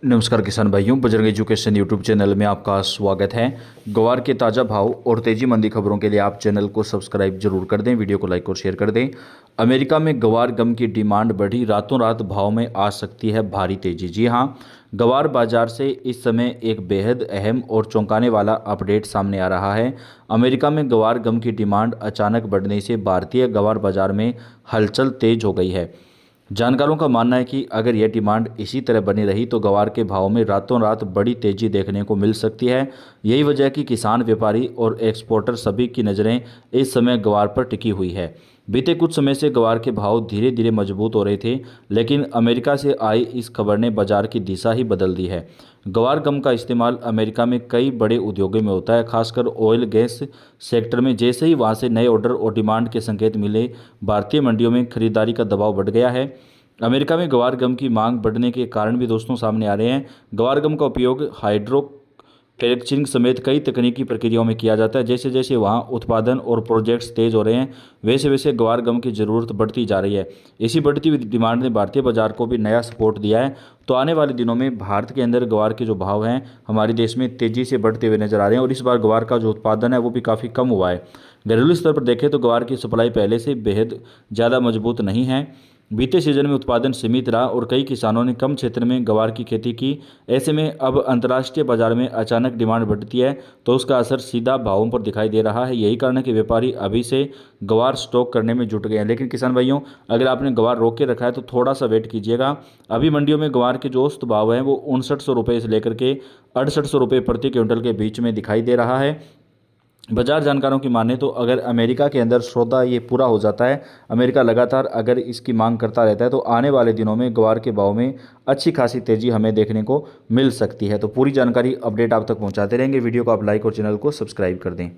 नमस्कार किसान भाइयों, बजरंग एजुकेशन यूट्यूब चैनल में आपका स्वागत है। ग्वार के ताज़ा भाव और तेजी मंदी खबरों के लिए आप चैनल को सब्सक्राइब जरूर कर दें, वीडियो को लाइक और शेयर कर दें। अमेरिका में ग्वार गम की डिमांड बढ़ी, रातों रात भाव में आ सकती है भारी तेजी। जी हां, ग्वार बाजार से इस समय एक बेहद अहम और चौंकाने वाला अपडेट सामने आ रहा है। अमेरिका में ग्वार गम की डिमांड अचानक बढ़ने से भारतीय ग्वार बाजार में हलचल तेज हो गई है। जानकारों का मानना है कि अगर यह डिमांड इसी तरह बनी रही तो ग्वार के भाव में रातों रात बड़ी तेजी देखने को मिल सकती है। यही वजह है कि किसान, व्यापारी और एक्सपोर्टर सभी की नज़रें इस समय ग्वार पर टिकी हुई है। बीते कुछ समय से ग्वार के भाव धीरे धीरे मजबूत हो रहे थे, लेकिन अमेरिका से आई इस खबर ने बाजार की दिशा ही बदल दी है। ग्वार गम का इस्तेमाल अमेरिका में कई बड़े उद्योगों में होता है, खासकर ऑयल गैस सेक्टर में। जैसे ही वहां से नए ऑर्डर और डिमांड के संकेत मिले, भारतीय मंडियों में खरीदारी का दबाव बढ़ गया है। अमेरिका में ग्वार गम की मांग बढ़ने के कारण भी दोस्तों सामने आ रहे हैं। ग्वार गम का उपयोग हाइड्रोकैलेक्चरिंग समेत कई तकनीकी प्रक्रियाओं में किया जाता है। जैसे जैसे वहाँ उत्पादन और प्रोजेक्ट्स तेज हो रहे हैं, वैसे वैसे ग्वार गम की ज़रूरत बढ़ती जा रही है। इसी बढ़ती हुई डिमांड ने भारतीय बाजार को भी नया सपोर्ट दिया है। तो आने वाले दिनों में भारत के अंदर ग्वार के जो भाव हैं हमारे देश में तेज़ी से बढ़ते हुए नजर आ रहे हैं, और इस बार ग्वार का जो उत्पादन है वो भी काफ़ी कम हुआ है। घरेलू स्तर पर देखें तो ग्वार की सप्लाई पहले से बेहद ज़्यादा मजबूत नहीं है। बीते सीजन में उत्पादन सीमित रहा और कई किसानों ने कम क्षेत्र में ग्वार की खेती की। ऐसे में अब अंतर्राष्ट्रीय बाजार में अचानक डिमांड बढ़ती है तो उसका असर सीधा भावों पर दिखाई दे रहा है। यही कारण है कि व्यापारी अभी से ग्वार स्टॉक करने में जुट गए हैं। लेकिन किसान भाइयों, अगर आपने ग्वार रोक के रखा है तो थोड़ा सा वेट कीजिएगा। अभी मंडियों में ग्वार के जो औसत भाव हैं वो 5900 रुपये से लेकर के 6800 रुपये प्रति क्विंटल के बीच में दिखाई दे रहा है। बाजार जानकारों की माने तो अगर अमेरिका के अंदर सौदा ये पूरा हो जाता है, अमेरिका लगातार अगर इसकी मांग करता रहता है, तो आने वाले दिनों में ग्वार के भाव में अच्छी खासी तेजी हमें देखने को मिल सकती है। तो पूरी जानकारी अपडेट आप तक पहुंचाते रहेंगे। वीडियो को आप लाइक और चैनल को सब्सक्राइब कर दें।